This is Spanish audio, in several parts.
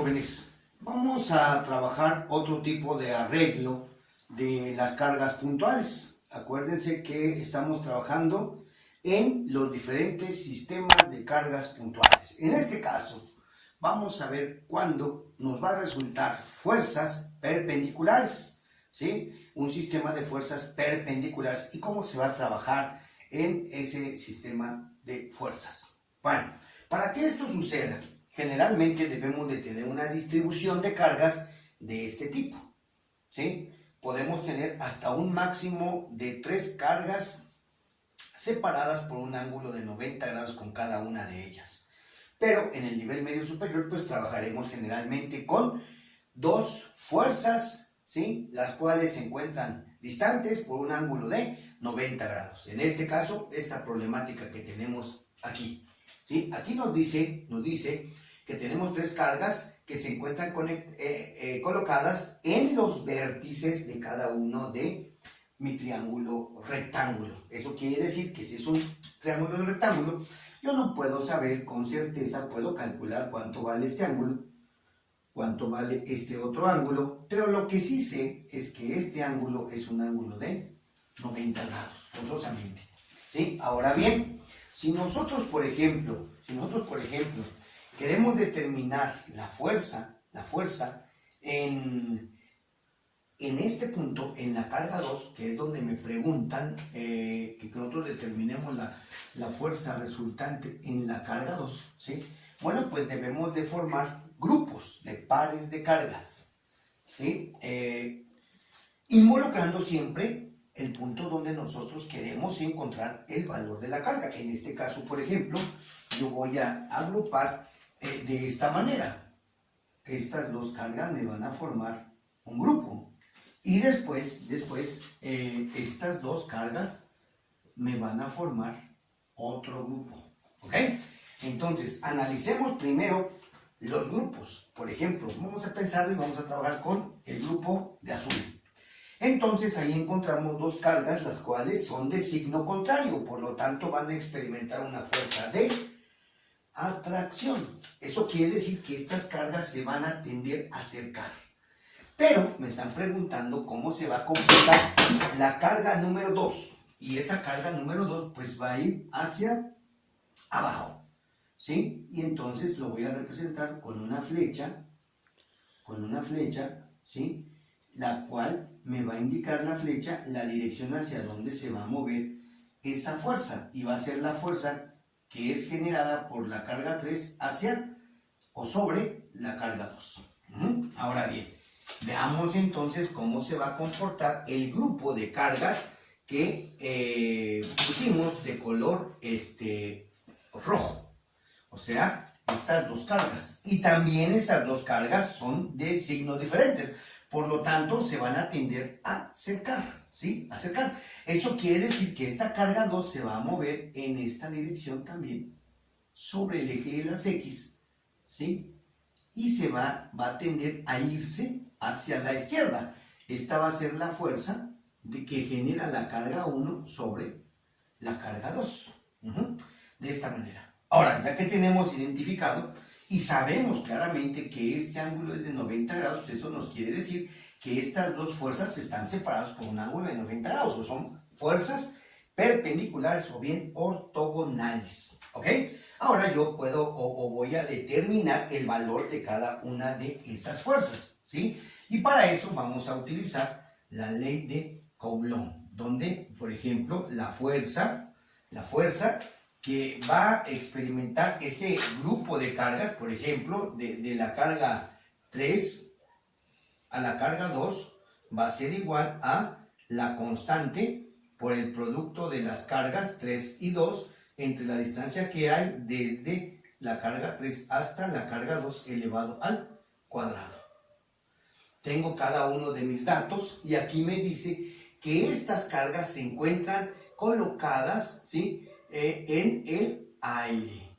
jóvenes, vamos a trabajar otro tipo de arreglo de las cargas puntuales. Acuérdense que estamos trabajando en los diferentes sistemas de cargas puntuales. En este caso, vamos a ver cuándo nos va a resultar fuerzas perpendiculares, ¿sí? Un sistema de fuerzas perpendiculares y cómo se va a trabajar en ese sistema de fuerzas. Bueno, para que esto suceda, generalmente debemos de tener una distribución de cargas de este tipo, ¿sí? Podemos tener hasta un máximo de 3 cargas separadas por un ángulo de 90 grados con cada una de ellas. Pero en el nivel medio superior, pues trabajaremos generalmente con 2 fuerzas, ¿sí? Las cuales se encuentran distantes por un ángulo de 90 grados. En este caso, esta problemática que tenemos aquí, ¿sí? Aquí nos dice que tenemos 3 cargas que se encuentran colocadas en los vértices de cada uno de mi triángulo rectángulo. Eso quiere decir que si es un triángulo rectángulo, yo no puedo saber con certeza, puedo calcular cuánto vale este ángulo, cuánto vale este otro ángulo, pero lo que sí sé es que este ángulo es un ángulo de 90 grados, forzosamente, ¿sí? Ahora bien, si nosotros, por ejemplo, queremos determinar la fuerza en este punto, en la carga 2, que es donde me preguntan que nosotros determinemos la fuerza resultante en la carga 2, ¿sí? Bueno, pues debemos de formar grupos de pares de cargas, ¿sí? Involucrando siempre el punto donde nosotros queremos encontrar el valor de la carga. En este caso, por ejemplo, yo voy a agrupar de esta manera. Estas 2 cargas me van a formar un grupo. Y después estas 2 cargas me van a formar otro grupo. ¿Ok? Entonces, analicemos primero los grupos. Por ejemplo, vamos a pensar y vamos a trabajar con el grupo de azul. Entonces, ahí encontramos 2 cargas, las cuales son de signo contrario. Por lo tanto, van a experimentar una fuerza de atracción. Eso quiere decir que estas cargas se van a tender a acercar. Pero me están preguntando cómo se va a comportar la carga número 2. Y esa carga número 2 pues va a ir hacia abajo, ¿sí? Y entonces lo voy a representar con una flecha, ¿sí? La cual me va a indicar la flecha la dirección hacia donde se va a mover esa fuerza. Y va a ser la fuerza que es generada por la carga 3 hacia o sobre la carga 2. Ahora bien, veamos entonces cómo se va a comportar el grupo de cargas que pusimos de color rojo. O sea, estas 2 cargas. Y también esas 2 cargas son de signos diferentes. Por lo tanto, se van a tender a acercar, ¿sí? Acercar. Eso quiere decir que esta carga 2 se va a mover en esta dirección también, sobre el eje de las X, ¿sí? Y se va a tender a irse hacia la izquierda. Esta va a ser la fuerza que genera la carga 1 sobre la carga 2. De esta manera. Ahora, ya que tenemos identificado y sabemos claramente que este ángulo es de 90 grados, eso nos quiere decir que estas 2 fuerzas están separadas por un ángulo de 90 grados, o son fuerzas perpendiculares o bien ortogonales. ¿Ok? Ahora yo puedo o voy a determinar el valor de cada una de esas fuerzas, ¿sí? Y para eso vamos a utilizar la ley de Coulomb, donde, por ejemplo, la fuerza que va a experimentar ese grupo de cargas, por ejemplo, de la carga 3 a la carga 2, va a ser igual a la constante por el producto de las cargas 3 y 2 entre la distancia que hay desde la carga 3 hasta la carga 2 elevado al cuadrado. Tengo cada uno de mis datos y aquí me dice que estas cargas se encuentran colocadas, ¿sí?, en el aire.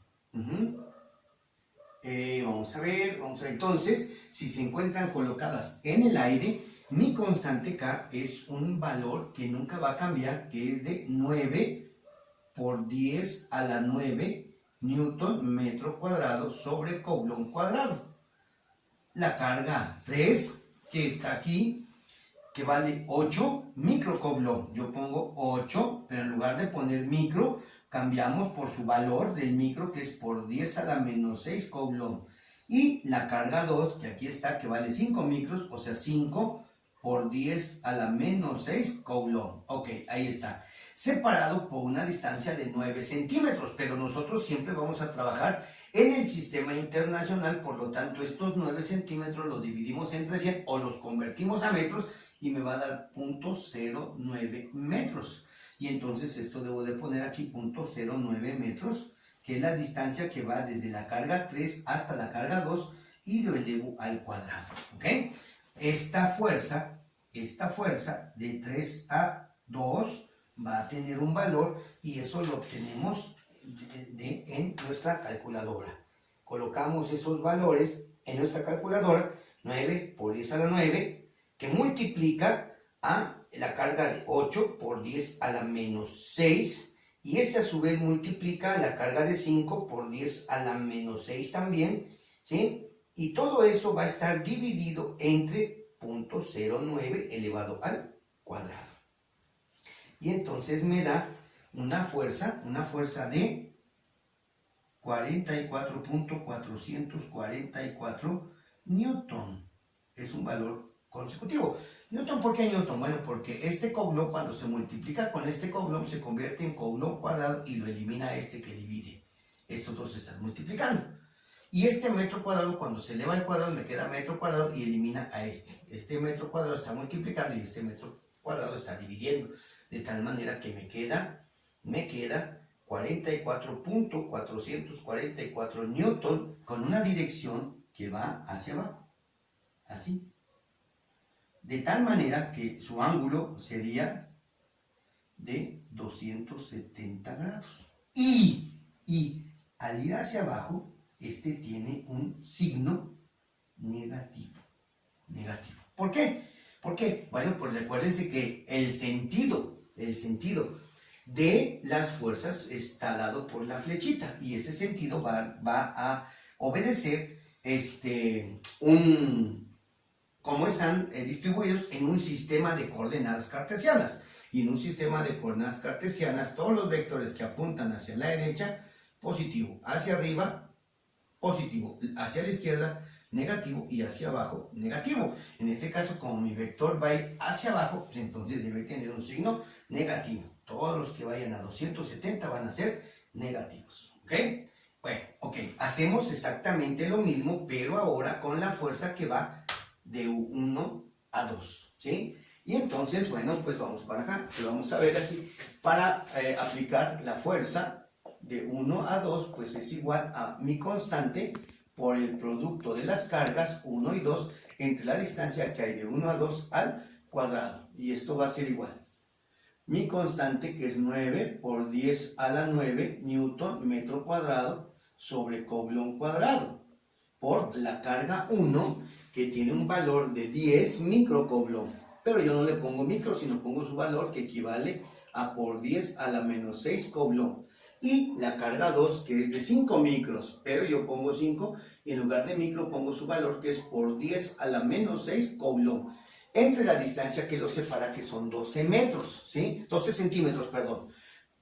Vamos a ver, entonces, si se encuentran colocadas en el aire, mi constante K es un valor que nunca va a cambiar, que es de 9 por 10 a la 9 Newton metro cuadrado sobre Coulomb cuadrado. la carga 3, que está aquí, que vale 8 microcoulomb. Yo pongo 8, pero en lugar de poner micro, cambiamos por su valor del micro, que es por 10 a la menos 6 coulomb. Y la carga 2, que aquí está, que vale 5 micros, o sea 5 por 10 a la menos 6 coulomb. Ok, ahí está. Separado por una distancia de 9 centímetros, pero nosotros siempre vamos a trabajar en el sistema internacional, por lo tanto estos 9 centímetros los dividimos entre 100 o los convertimos a metros y me va a dar 0.09 metros. Y entonces esto debo de poner aquí 0.09 metros, que es la distancia que va desde la carga 3 hasta la carga 2 y lo elevo al cuadrado. ¿Ok? Esta fuerza de 3 a 2 va a tener un valor y eso lo obtenemos en nuestra calculadora. Colocamos esos valores en nuestra calculadora, 9 por 10 a la 9, que multiplica a la carga de 8 por 10 a la menos 6, y este a su vez multiplica la carga de 5 por 10 a la menos 6 también, ¿sí? Y todo eso va a estar dividido entre 0.09 elevado al cuadrado. Y entonces me da una fuerza de 44.444 newton. Es un valor consecutivo. Newton, ¿por qué newton? Bueno, porque este coulomb, cuando se multiplica con este coulomb, se convierte en coulomb cuadrado y lo elimina este que divide. Estos dos se están multiplicando. Y este metro cuadrado, cuando se eleva al cuadrado, me queda metro cuadrado y elimina a este. Este metro cuadrado está multiplicando y este metro cuadrado está dividiendo. De tal manera que me queda 44.444 newton con una dirección que va hacia abajo. Así. De tal manera que su ángulo sería de 270 grados. Y al ir hacia abajo, este tiene un signo negativo. ¿Por qué? ¿Por qué? Bueno, pues recuérdense que el sentido de las fuerzas está dado por la flechita y ese sentido va a obedecer cómo están distribuidos en un sistema de coordenadas cartesianas. Y en un sistema de coordenadas cartesianas, todos los vectores que apuntan hacia la derecha, positivo, hacia arriba, positivo, hacia la izquierda, negativo, y hacia abajo, negativo. En este caso, como mi vector va a ir hacia abajo, pues entonces debe tener un signo negativo. Todos los que vayan a 270 van a ser negativos. ¿Ok? Bueno, ok. Hacemos exactamente lo mismo, pero ahora con la fuerza que va de 1 a 2. ¿Sí? Y entonces, bueno, pues vamos para acá. Lo vamos a ver aquí. Para aplicar la fuerza de 1 a 2, pues es igual a mi constante por el producto de las cargas 1 y 2 entre la distancia que hay de 1 a 2 al cuadrado. Y esto va a ser igual. Mi constante, que es 9 por 10 a la 9 newton metro cuadrado sobre coulomb cuadrado, por la carga 1, que tiene un valor de 10 microcoulomb. Pero yo no le pongo micro, sino pongo su valor, que equivale a por 10 a la menos 6 coulomb. Y la carga 2, que es de 5 micros, pero yo pongo 5 y en lugar de micro pongo su valor, que es por 10 a la menos 6 coulomb. Entre la distancia que los separa, que son 12 metros, ¿sí? 12 centímetros, perdón.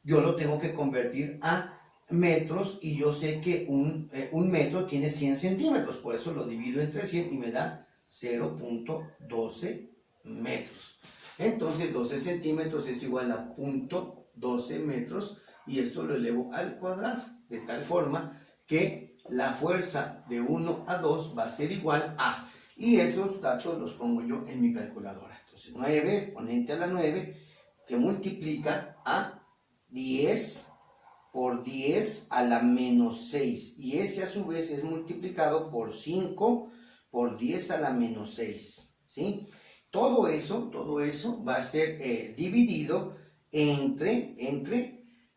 Yo lo tengo que convertir a metros y yo sé que un metro tiene 100 centímetros, por eso lo divido entre 100 y me da 0.12 metros. Entonces 12 centímetros es igual a 0.12 metros y esto lo elevo al cuadrado, de tal forma que la fuerza de 1 a 2 va a ser igual a, y esos datos los pongo yo en mi calculadora. Entonces 9 exponente a la 9, que multiplica a 10 por 10 a la menos 6, y ese a su vez es multiplicado por 5 por 10 a la menos 6, ¿sí? Todo eso va a ser dividido entre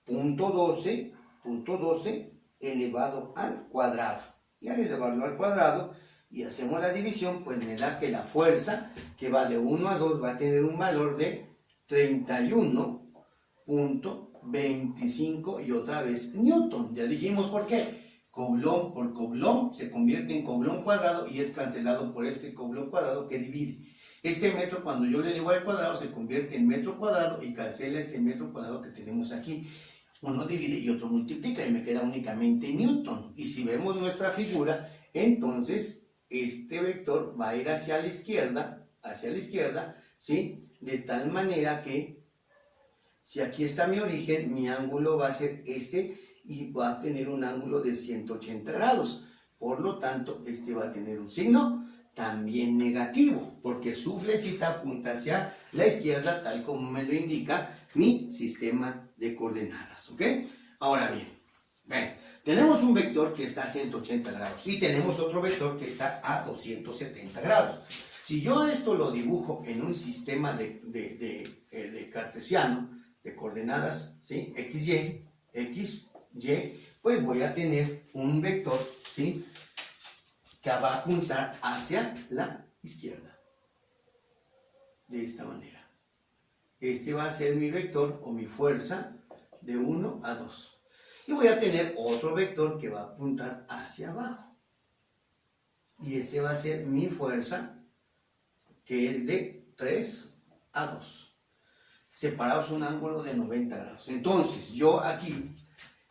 0.12 elevado al cuadrado. Y al elevarlo al cuadrado y hacemos la división, pues me da que la fuerza que va de 1 a 2 va a tener un valor de 31.25 y otra vez newton. Ya dijimos por qué. Coulomb por Coulomb se convierte en Coulomb cuadrado y es cancelado por este Coulomb cuadrado que divide. Este metro, cuando yo le digo al cuadrado, se convierte en metro cuadrado y cancela este metro cuadrado que tenemos aquí. Uno divide y otro multiplica y me queda únicamente Newton. Y si vemos nuestra figura, entonces este vector va a ir hacia la izquierda, ¿sí? De tal manera que, si aquí está mi origen, mi ángulo va a ser este y va a tener un ángulo de 180 grados. Por lo tanto, este va a tener un signo también negativo, porque su flechita apunta hacia la izquierda, tal como me lo indica mi sistema de coordenadas, ¿ok? Ahora bien, tenemos un vector que está a 180 grados y tenemos otro vector que está a 270 grados. Si yo esto lo dibujo en un sistema de cartesiano, de coordenadas, ¿sí? X, Y, pues voy a tener un vector, ¿sí? Que va a apuntar hacia la izquierda, de esta manera. Este va a ser mi vector o mi fuerza de 1 a 2. Y voy a tener otro vector que va a apuntar hacia abajo. Y este va a ser mi fuerza, que es de 3 a 2. Separados un ángulo de 90 grados. Entonces, yo aquí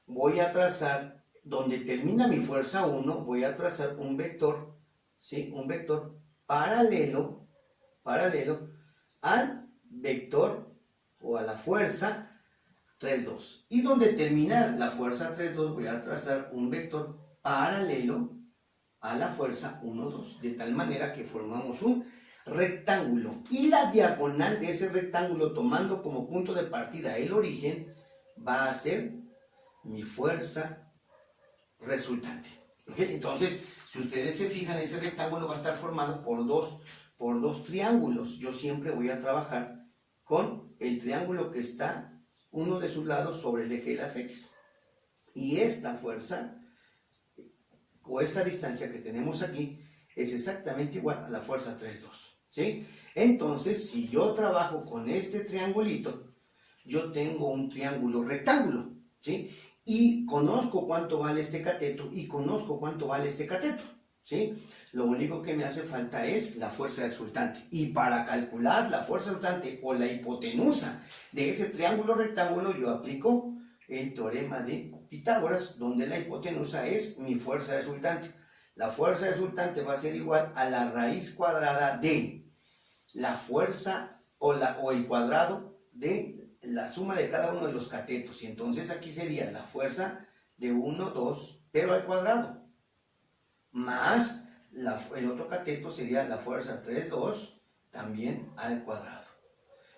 voy a trazar, donde termina mi fuerza 1, voy a trazar un vector, ¿sí? Un vector paralelo al vector o a la fuerza 3, 2. Y donde termina la fuerza 3, 2, voy a trazar un vector paralelo a la fuerza 1, 2. De tal manera que formamos un rectángulo. Y la diagonal de ese rectángulo, tomando como punto de partida el origen, va a ser mi fuerza resultante. ¿Okay? Entonces, si ustedes se fijan, ese rectángulo va a estar formado por dos triángulos. Yo siempre voy a trabajar con el triángulo que está uno de sus lados sobre el eje de las X. Y esta fuerza, o esta distancia que tenemos aquí, es exactamente igual a la fuerza 3, 2. ¿Sí? Entonces, si yo trabajo con este triangulito, yo tengo un triángulo rectángulo, ¿sí? Y conozco cuánto vale este cateto y conozco cuánto vale este cateto, ¿sí? Lo único que me hace falta es la fuerza resultante. Y para calcular la fuerza resultante o la hipotenusa de ese triángulo rectángulo, yo aplico el teorema de Pitágoras, donde la hipotenusa es mi fuerza resultante. La fuerza resultante va a ser igual a la raíz cuadrada de la fuerza o el cuadrado de la suma de cada uno de los catetos. Y entonces aquí sería la fuerza de 1, 2, pero al cuadrado, más el otro cateto sería la fuerza 3, 2, también al cuadrado.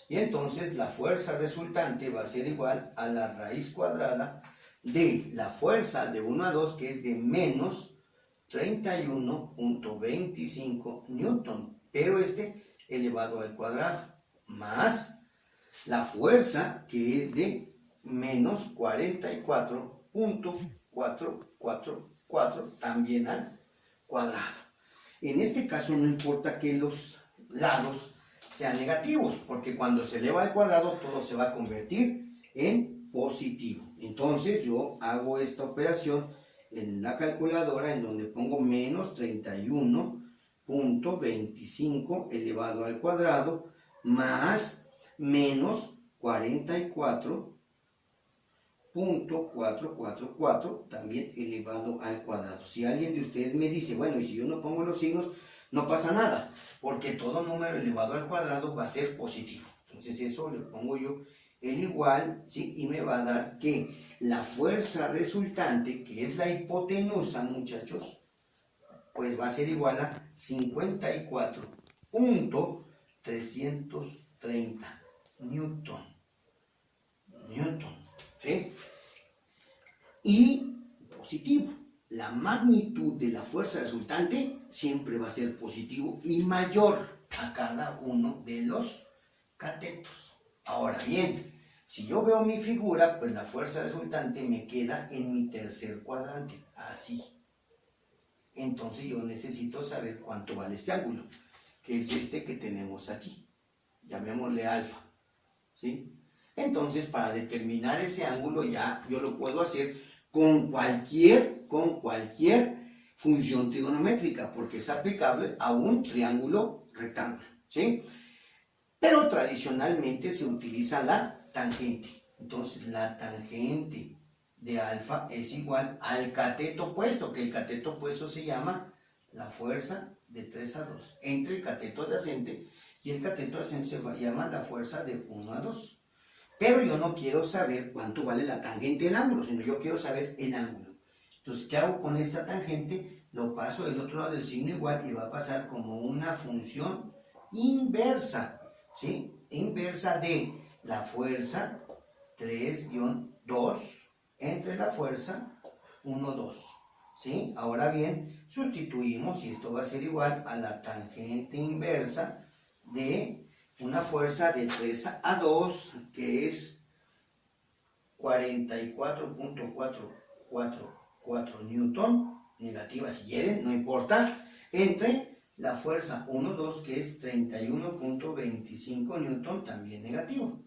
Y entonces la fuerza resultante va a ser igual a la raíz cuadrada de la fuerza de 1 a 2, que es de menos 31.25 newton, pero elevado al cuadrado, más la fuerza, que es de menos 44.444, también al cuadrado. En este caso no importa que los lados sean negativos, porque cuando se eleva al cuadrado todo se va a convertir en positivo. Entonces yo hago esta operación en la calculadora, en donde pongo menos 31.25 elevado al cuadrado más menos 44.444 también elevado al cuadrado. Si alguien de ustedes me dice, bueno, y si yo no pongo los signos, no pasa nada, porque todo número elevado al cuadrado va a ser positivo. Entonces eso le pongo yo el igual, ¿sí? Y me va a dar que la fuerza resultante, que es la hipotenusa, muchachos, pues va a ser igual a 54.330 Newton, ¿sí? Y positivo. La magnitud de la fuerza resultante siempre va a ser positivo y mayor a cada uno de los catetos. Ahora bien, si yo veo mi figura, pues la fuerza resultante me queda en mi tercer cuadrante, así. Entonces yo necesito saber cuánto vale este ángulo, que es este que tenemos aquí. Llamémosle alfa, ¿sí? Entonces, para determinar ese ángulo ya yo lo puedo hacer con cualquier función trigonométrica, porque es aplicable a un triángulo rectángulo, ¿sí? Pero tradicionalmente se utiliza la tangente. Entonces, la tangente de alfa es igual al cateto opuesto, que el cateto opuesto se llama la fuerza de 3 a 2, entre el cateto adyacente y el cateto adyacente se llama la fuerza de 1 a 2. Pero yo no quiero saber cuánto vale la tangente del ángulo, sino yo quiero saber el ángulo. Entonces, ¿qué hago con esta tangente? Lo paso del otro lado del signo igual y va a pasar como una función inversa, ¿sí? Inversa de la fuerza 3-2 entre la fuerza 1-2, ¿sí? Ahora bien, sustituimos y esto va a ser igual a la tangente inversa de una fuerza de 3 a 2, que es 44.444 newton, negativa si quieren, no importa, entre la fuerza 1-2, que es 31.25 newton, también negativo.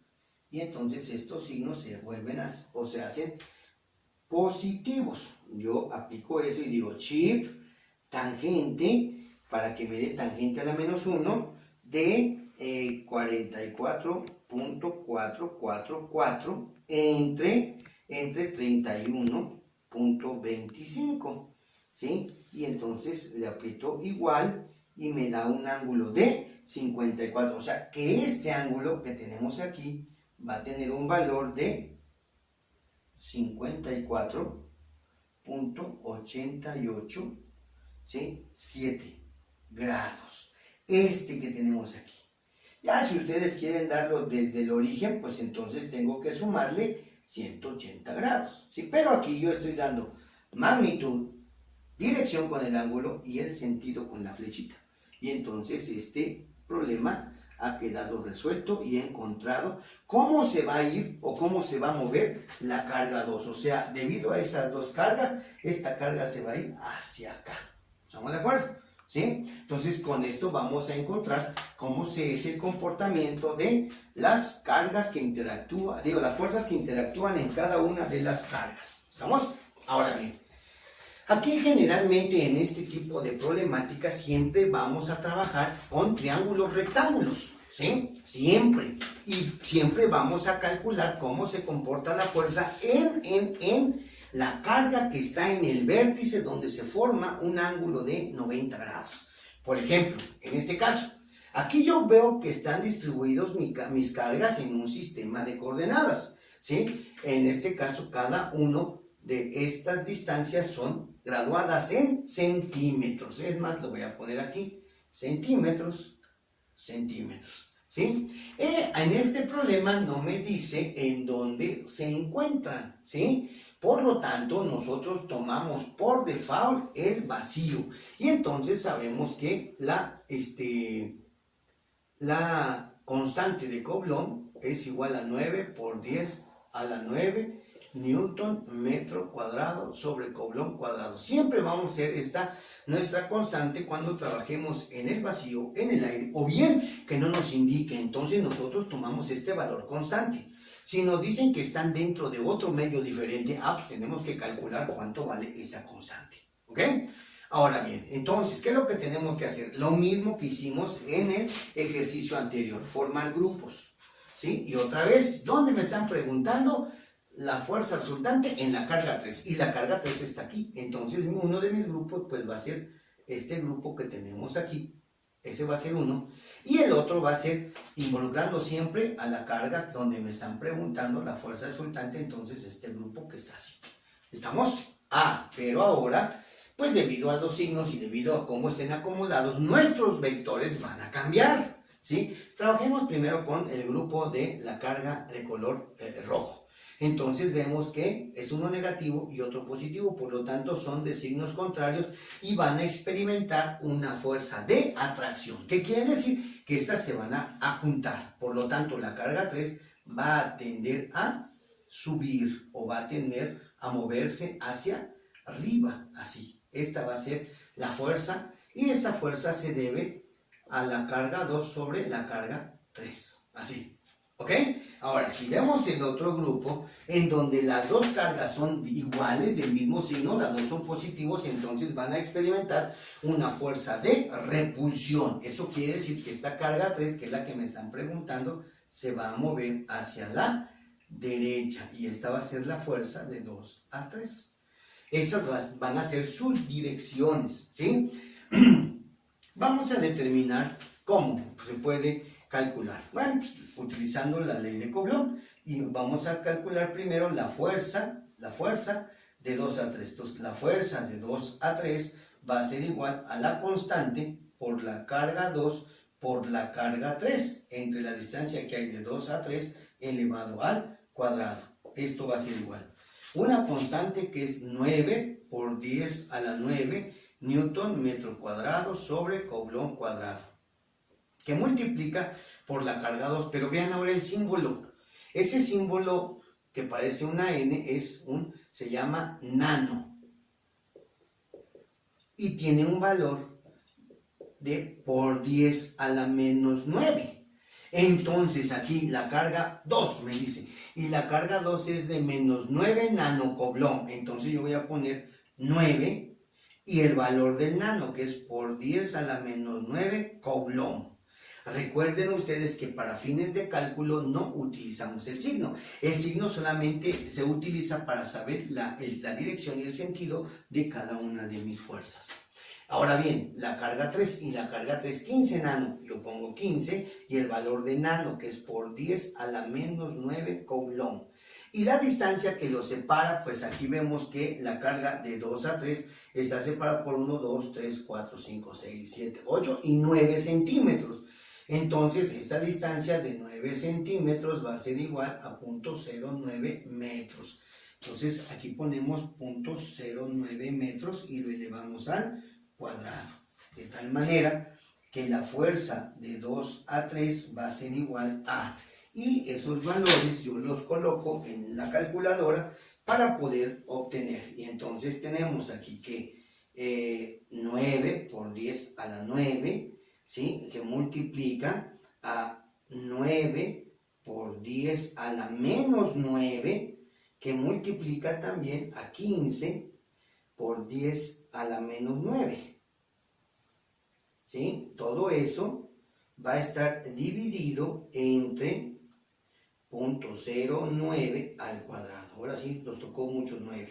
Y entonces estos signos se vuelven o se hacen positivos. Yo aplico eso y digo chip tangente, para que me dé tangente a la menos 1 de 44.444 entre 31.25, ¿sí? Y entonces le aprieto igual y me da un ángulo de 54. O sea que este ángulo que tenemos aquí va a tener un valor de 54.88, ¿sí? 7 grados. Este que tenemos aquí. Ya si ustedes quieren darlo desde el origen, pues entonces tengo que sumarle 180 grados, ¿sí? Pero aquí yo estoy dando magnitud, dirección con el ángulo y el sentido con la flechita. Y entonces este problema ha quedado resuelto y he encontrado cómo se va a ir o cómo se va a mover la carga 2. O sea, debido a esas dos cargas, esta carga se va a ir hacia acá. ¿Estamos de acuerdo? ¿Sí? Entonces con esto vamos a encontrar cómo es el comportamiento de las cargas que interactúan, las fuerzas que interactúan en cada una de las cargas. ¿Estamos? Ahora bien, aquí generalmente en este tipo de problemáticas siempre vamos a trabajar con triángulos rectángulos, ¿sí? Siempre. Y siempre vamos a calcular cómo se comporta la fuerza en la carga que está en el vértice donde se forma un ángulo de 90 grados. Por ejemplo, en este caso, aquí yo veo que están distribuidos mis cargas en un sistema de coordenadas, ¿sí? En este caso, cada uno de estas distancias son graduadas en centímetros. Es más, lo voy a poner aquí, centímetros, ¿sí? En este problema no me dice en dónde se encuentran, ¿sí? Por lo tanto, nosotros tomamos por default el vacío. Y entonces sabemos que la constante de Coulomb es igual a 9 por 10 a la 9 Newton metro cuadrado sobre Coulomb cuadrado. Siempre vamos a hacer esta nuestra constante cuando trabajemos en el vacío, en el aire, o bien que no nos indique. Entonces nosotros tomamos este valor constante. Si nos dicen que están dentro de otro medio diferente, pues tenemos que calcular cuánto vale esa constante. ¿Ok? Ahora bien, entonces, ¿qué es lo que tenemos que hacer? Lo mismo que hicimos en el ejercicio anterior, formar grupos, ¿sí? Y otra vez, ¿dónde me están preguntando? La fuerza resultante en la carga 3, y la carga 3 está aquí. Entonces, uno de mis grupos, pues va a ser este grupo que tenemos aquí. Ese va a ser uno. Y el otro va a ser involucrando siempre a la carga donde me están preguntando la fuerza resultante. Entonces este grupo que está así. ¿Estamos? Pero ahora, pues debido a los signos y debido a cómo estén acomodados, nuestros vectores van a cambiar, ¿sí? Trabajemos primero con el grupo de la carga de color rojo. Entonces vemos que es uno negativo y otro positivo, por lo tanto son de signos contrarios y van a experimentar una fuerza de atracción. ¿Qué quiere decir? Que estas se van a juntar. Por lo tanto, la carga 3 va a tender a subir o va a tender a moverse hacia arriba, así. Esta va a ser la fuerza y esta fuerza se debe a la carga 2 sobre la carga 3, así. ¿Ok? Ahora, si vemos el otro grupo, en donde las dos cargas son iguales, del mismo signo, las dos son positivos, entonces van a experimentar una fuerza de repulsión. Eso quiere decir que esta carga 3, que es la que me están preguntando, se va a mover hacia la derecha. Y esta va a ser la fuerza de 2 a 3. Esas van a ser sus direcciones, ¿sí? Vamos a determinar cómo se puede calcular. Bueno, pues, utilizando la ley de Coulomb, y vamos a calcular primero la fuerza de 2 a 3. Entonces, la fuerza de 2 a 3 va a ser igual a la constante por la carga 2 por la carga 3, entre la distancia que hay de 2 a 3 elevado al cuadrado. Esto va a ser igual. Una constante que es 9 por 10 a la 9 newton metro cuadrado sobre Coulomb cuadrado, que multiplica por la carga 2, pero vean ahora el símbolo. Ese símbolo que parece una N se llama nano y tiene un valor de por 10 a la menos 9. Entonces aquí la carga 2 me dice, y la carga 2 es de menos 9 nanocoulomb. Entonces yo voy a poner 9 y el valor del nano, que es por 10 a la menos 9 coulomb. Recuerden ustedes que para fines de cálculo no utilizamos el signo. El signo solamente se utiliza para saber la dirección y el sentido de cada una de mis fuerzas. Ahora bien, la carga 3 y la carga 3, 15 nano, yo pongo 15 y el valor de nano, que es por 10 a la menos 9 coulomb. Y la distancia que los separa, pues aquí vemos que la carga de 2 a 3 está separada por 1, 2, 3, 4, 5, 6, 7, 8 y 9 centímetros. Entonces, esta distancia de 9 centímetros va a ser igual a 0.09 metros. Entonces, aquí ponemos 0.09 metros y lo elevamos al cuadrado. De tal manera que la fuerza de 2 a 3 va a ser igual a... Y esos valores yo los coloco en la calculadora para poder obtener. Y entonces tenemos aquí que 9 por 10 a la 9... ¿sí? Que multiplica a 9 por 10 a la menos 9, que multiplica también a 15 por 10 a la menos 9. ¿Sí? Todo eso va a estar dividido entre 0.09 al cuadrado. Ahora sí, nos tocó muchos 9.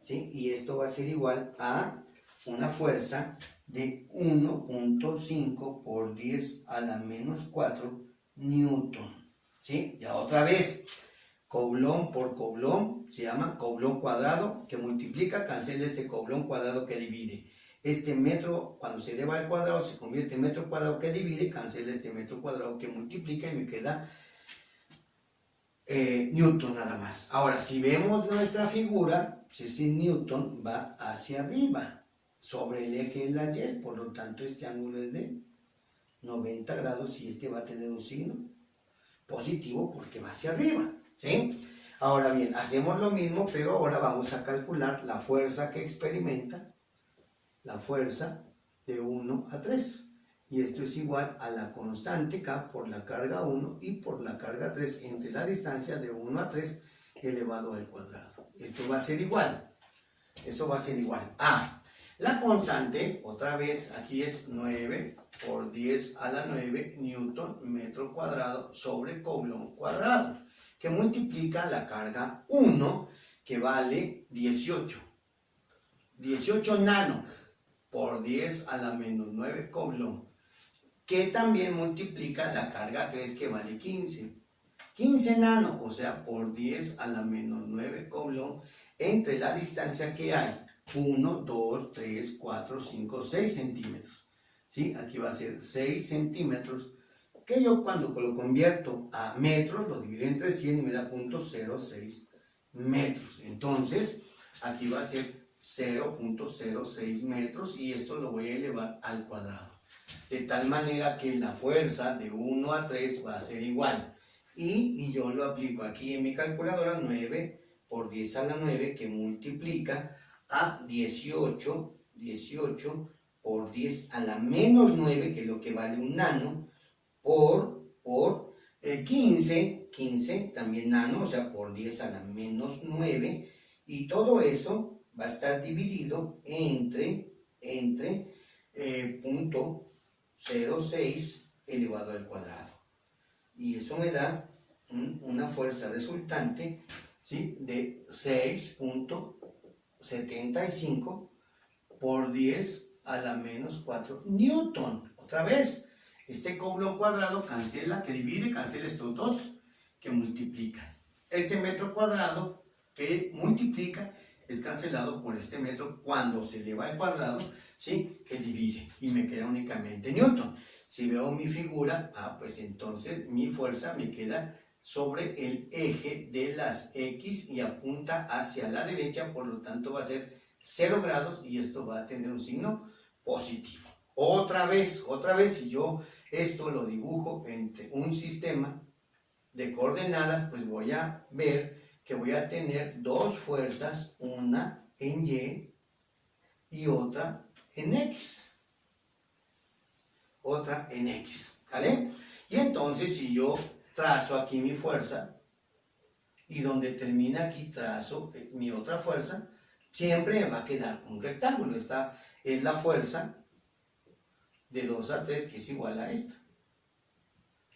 ¿Sí? Y esto va a ser igual a una fuerza de 1.5 por 10 a la menos 4 newton. ¿Sí? Ya otra vez, Coulomb por Coulomb se llama Coulomb cuadrado, que multiplica, cancela este Coulomb cuadrado que divide. Este metro, cuando se eleva al cuadrado, se convierte en metro cuadrado que divide, cancela este metro cuadrado que multiplica y me queda newton nada más. Ahora, si vemos nuestra figura, pues ese newton va hacia arriba, sobre el eje de la Y, por lo tanto este ángulo es de 90 grados y este va a tener un signo positivo porque va hacia arriba, ¿sí? Ahora bien, hacemos lo mismo, pero ahora vamos a calcular la fuerza que experimenta, la fuerza de 1 a 3. Y esto es igual a la constante K por la carga 1 y por la carga 3 entre la distancia de 1 a 3 elevado al cuadrado. Esto va a ser igual. Eso va a ser igual a la constante, otra vez, aquí es 9 por 10 a la 9 newton metro cuadrado sobre Coulomb cuadrado, que multiplica la carga 1, que vale 18. 18 nano por 10 a la menos 9 Coulomb, que también multiplica la carga 3, que vale 15. 15 nano, o sea, por 10 a la menos 9 Coulomb, entre la distancia que hay, 1, 2, 3, 4, 5, 6 centímetros. ¿Sí? Aquí va a ser 6 centímetros, que yo cuando lo convierto a metros, lo divido entre 100 y me da 0.06 metros. Entonces, aquí va a ser 0.06 metros y esto lo voy a elevar al cuadrado. De tal manera que la fuerza de 1 a 3 va a ser igual. Y yo lo aplico aquí en mi calculadora, 9 por 10 a la 9, que multiplica a 18 por 10 a la menos 9, que es lo que vale un nano, por 15 15, también nano, o sea, por 10 a la menos 9, y todo eso va a estar dividido entre 0.06 elevado al cuadrado. Y eso me da una fuerza resultante, ¿sí?, de 6.75 por 10 a la menos 4 Newton. Otra vez, este coulomb cuadrado cancela, que divide, cancela estos dos que multiplican. Este metro cuadrado que multiplica es cancelado por este metro cuando se eleva al cuadrado, ¿sí?, que divide, y me queda únicamente Newton. Si veo mi figura, pues entonces mi fuerza me queda sobre el eje de las X y apunta hacia la derecha, por lo tanto va a ser 0 grados y esto va a tener un signo positivo. Otra vez, si yo esto lo dibujo entre un sistema de coordenadas, pues voy a ver que voy a tener dos fuerzas, una en Y y otra en X. Otra en X, ¿vale? Y entonces si yo trazo aquí mi fuerza y donde termina aquí trazo mi otra fuerza, siempre me va a quedar un rectángulo. Esta es la fuerza de 2 a 3 que es igual a esta.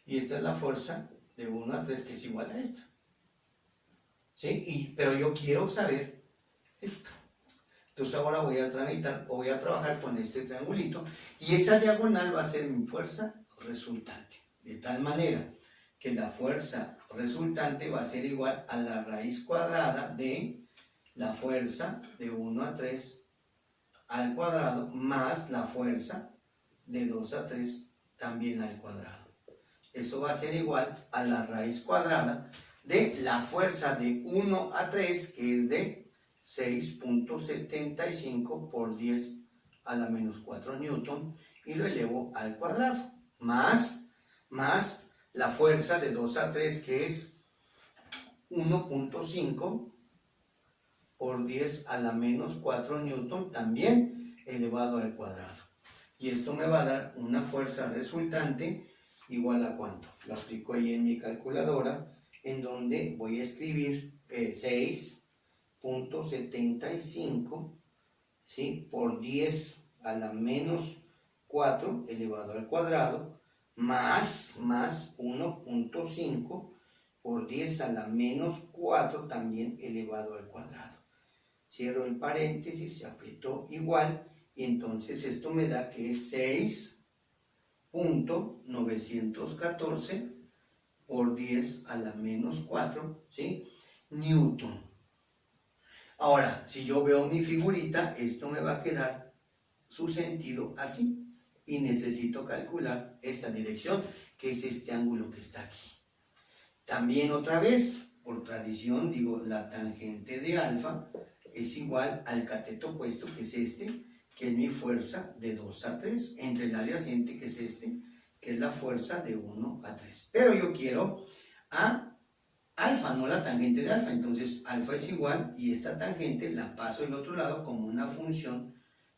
Y esta es la fuerza de 1 a 3 que es igual a esta. ¿Sí? Pero yo quiero saber esto. Entonces ahora voy a trabajar con este triangulito y esa diagonal va a ser mi fuerza resultante. De tal manera que la fuerza resultante va a ser igual a la raíz cuadrada de la fuerza de 1 a 3 al cuadrado más la fuerza de 2 a 3 también al cuadrado. Eso va a ser igual a la raíz cuadrada de la fuerza de 1 a 3, que es de 6.75 por 10 a la menos 4 Newton, y lo elevo al cuadrado, más la fuerza de 2 a 3, que es 1.5 por 10 a la menos 4 Newton, también elevado al cuadrado. Y esto me va a dar una fuerza resultante igual a ¿cuánto? Lo aplico ahí en mi calculadora, en donde voy a escribir 6.75, ¿sí?, por 10 a la menos 4 elevado al cuadrado, más 1.5 por 10 a la menos 4 también elevado al cuadrado. Cierro el paréntesis, se apretó igual, y entonces esto me da que es 6.914 por 10 a la menos 4, ¿sí?, Newton. Ahora, si yo veo mi figurita, esto me va a quedar su sentido así, y necesito calcular esta dirección, que es este ángulo que está aquí. También otra vez, por tradición, digo, la tangente de alfa es igual al cateto opuesto, que es este, que es mi fuerza de 2 a 3, entre el adyacente, que es este, que es la fuerza de 1 a 3. Pero yo quiero a alfa, no la tangente de alfa. Entonces alfa es igual, y esta tangente la paso al otro lado como una función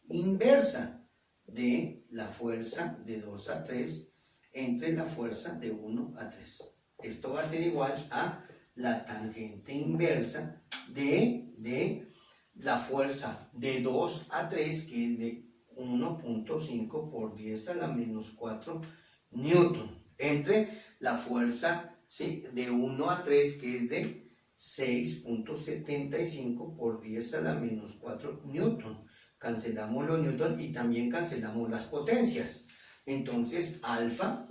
inversa de la fuerza de 2 a 3 entre la fuerza de 1 a 3. Esto va a ser igual a la tangente inversa de la fuerza de 2 a 3, que es de 1.5 por 10 a la menos 4 Newton, entre la fuerza, ¿sí?, de 1 a 3, que es de 6.75 por 10 a la menos 4 Newton. Cancelamos los Newton y también cancelamos las potencias. Entonces alfa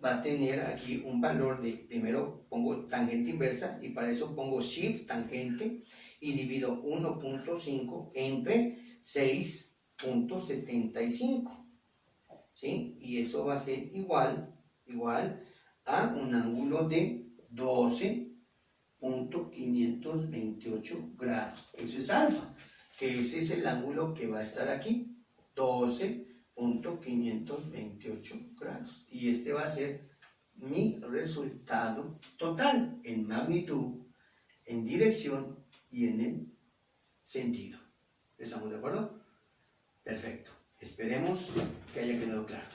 va a tener aquí un valor de, primero pongo tangente inversa, y para eso pongo shift tangente y divido 1.5 entre 6.75, ¿sí? Y eso va a ser igual a un ángulo de 12.528 grados. Eso es alfa, que ese es el ángulo que va a estar aquí, 12.528 grados. Y este va a ser mi resultado total en magnitud, en dirección y en el sentido. ¿Estamos de acuerdo? Perfecto. Esperemos que haya quedado claro.